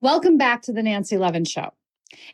Welcome back to the Nancy Levin Show.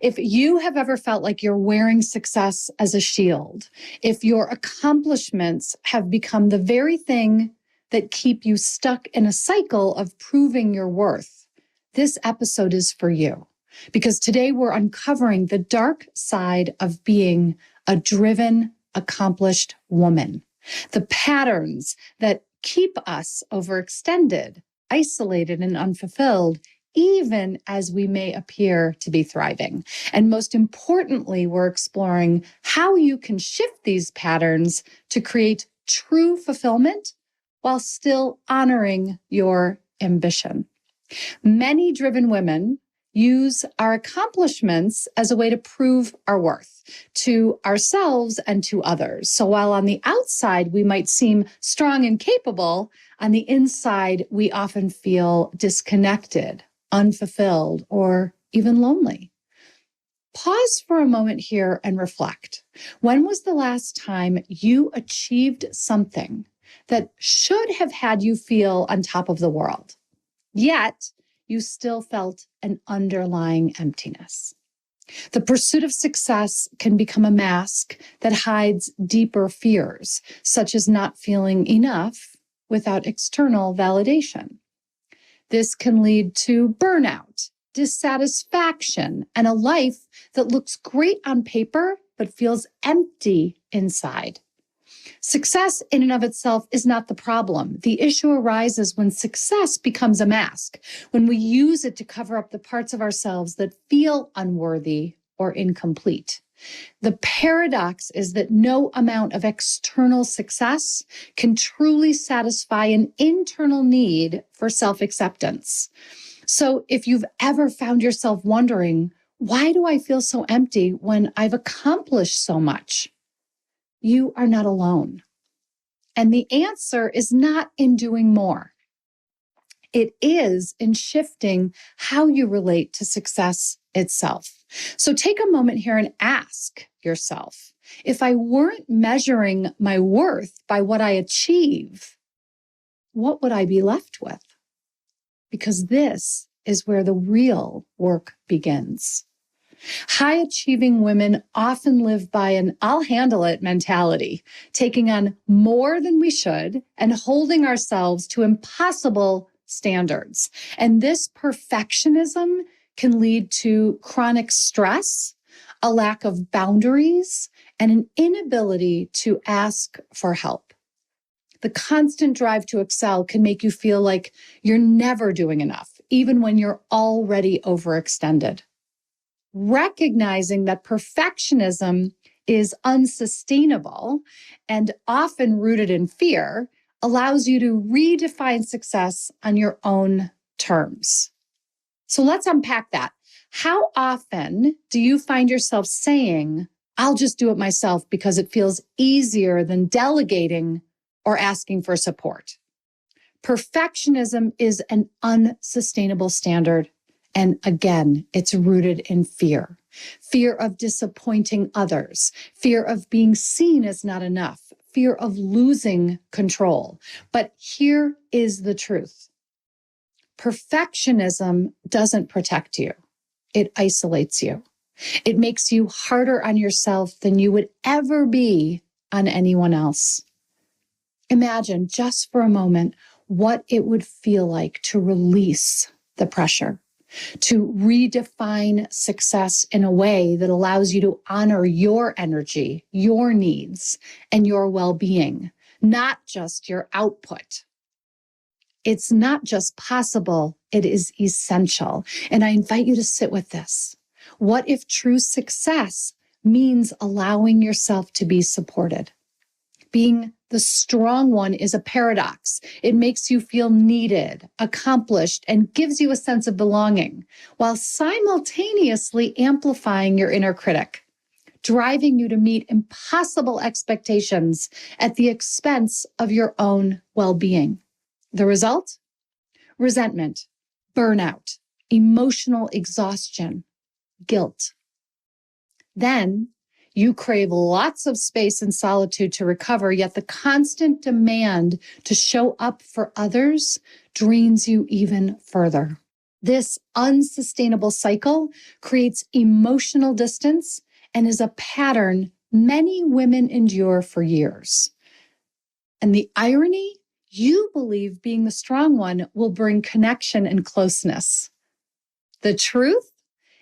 If you have ever felt like you're wearing success as a shield, if your accomplishments have become the very thing that keep you stuck in a cycle of proving your worth, this episode is for you. Because today we're uncovering the dark side of being a driven, accomplished woman. The patterns that keep us overextended, isolated, and unfulfilled, even as we may appear to be thriving. And most importantly, we're exploring how you can shift these patterns to create true fulfillment while still honoring your ambition. Many driven women use our accomplishments as a way to prove our worth to ourselves and to others. So while on the outside we might seem strong and capable, on the inside we often feel disconnected, unfulfilled, or even lonely. Pause for a moment here and reflect. When was the last time you achieved something that should have had you feel on top of the world, yet you still felt an underlying emptiness? The pursuit of success can become a mask that hides deeper fears, such as not feeling enough without external validation. This can lead to burnout, dissatisfaction, and a life that looks great on paper but feels empty inside. Success in and of itself is not the problem. The issue arises when success becomes a mask, when we use it to cover up the parts of ourselves that feel unworthy or incomplete. The paradox is that no amount of external success can truly satisfy an internal need for self-acceptance. So if you've ever found yourself wondering, why do I feel so empty when I've accomplished so much? You are not alone. And the answer is not in doing more. It is in shifting how you relate to success itself. So take a moment here and ask yourself, if I weren't measuring my worth by what I achieve, what would I be left with? Because this is where the real work begins. High-achieving women often live by an I'll handle it mentality, taking on more than we should and holding ourselves to impossible standards. And this perfectionism can lead to chronic stress, a lack of boundaries, and an inability to ask for help. The constant drive to excel can make you feel like you're never doing enough, even when you're already overextended. Recognizing that perfectionism is unsustainable and often rooted in fear allows you to redefine success on your own terms. So let's unpack that. How often do you find yourself saying, I'll just do it myself because it feels easier than delegating or asking for support? Perfectionism is an unsustainable standard. And again, it's rooted in fear. Fear of disappointing others, fear of being seen as not enough, fear of losing control. But here is the truth. Perfectionism doesn't protect you. It isolates you. It makes you harder on yourself than you would ever be on anyone else. Imagine just for a moment what it would feel like to release the pressure, to redefine success in a way that allows you to honor your energy, your needs, and your well-being, not just your output. It's not just possible, it is essential. And I invite you to sit with this. What if true success means allowing yourself to be supported? Being the strong one is a paradox. It makes you feel needed, accomplished, and gives you a sense of belonging, while simultaneously amplifying your inner critic, driving you to meet impossible expectations at the expense of your own well-being. The result? Resentment, burnout, emotional exhaustion, guilt. Then you crave lots of space and solitude to recover, yet the constant demand to show up for others drains you even further. This unsustainable cycle creates emotional distance and is a pattern many women endure for years. And the irony, you believe being the strong one will bring connection and closeness. The truth,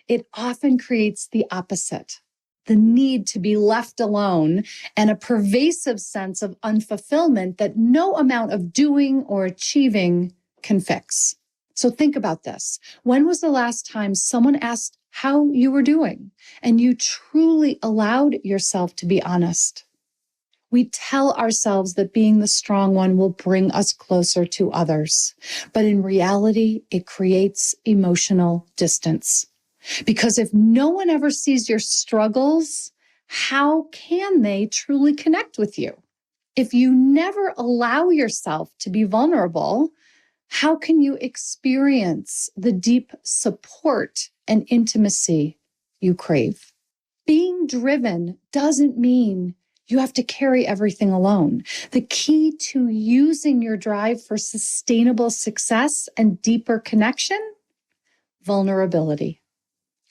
it often creates the opposite, the need to be left alone and a pervasive sense of unfulfillment that no amount of doing or achieving can fix. So think about this. When was the last time someone asked how you were doing and you truly allowed yourself to be honest? We tell ourselves that being the strong one will bring us closer to others, but in reality, it creates emotional distance. Because if no one ever sees your struggles, how can they truly connect with you? If you never allow yourself to be vulnerable, how can you experience the deep support and intimacy you crave? Being driven doesn't mean you have to carry everything alone. The key to using your drive for sustainable success and deeper connection, vulnerability.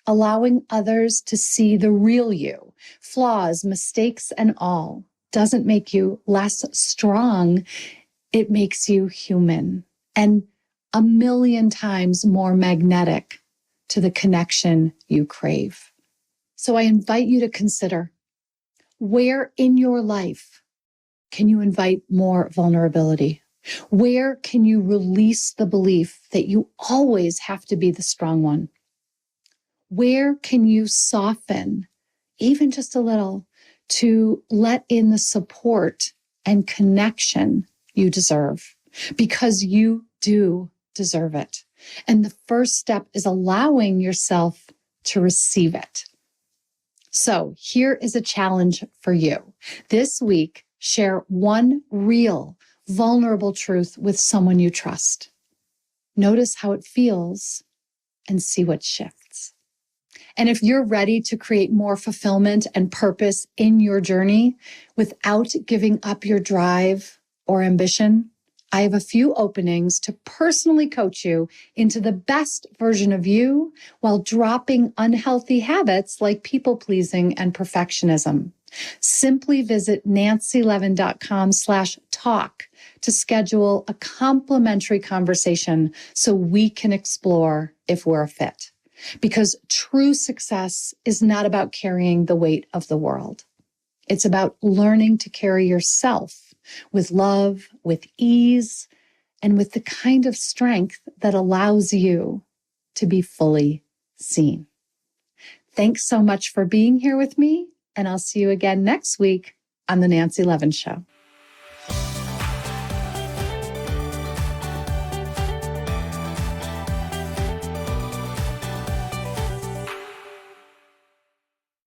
Allowing others to see the real you, flaws, mistakes, and all, doesn't make you less strong. It makes you human and a million times more magnetic to the connection you crave. So I invite you to consider, where in your life can you invite more vulnerability? Where can you release the belief that you always have to be the strong one? Where can you soften, even just a little, to let in the support and connection you deserve? Because you do deserve it. And the first step is allowing yourself to receive it. So here is a challenge for you. This week, share one real, vulnerable truth with someone you trust. Notice how it feels and see what shifts. And if you're ready to create more fulfillment and purpose in your journey without giving up your drive or ambition, I have a few openings to personally coach you into the best version of you while dropping unhealthy habits like people-pleasing and perfectionism. Simply visit nancylevin.com/talk to schedule a complimentary conversation so we can explore if we're a fit. Because true success is not about carrying the weight of the world. It's about learning to carry yourself with love, with ease, and with the kind of strength that allows you to be fully seen. Thanks so much for being here with me, and I'll see you again next week on The Nancy Levin Show.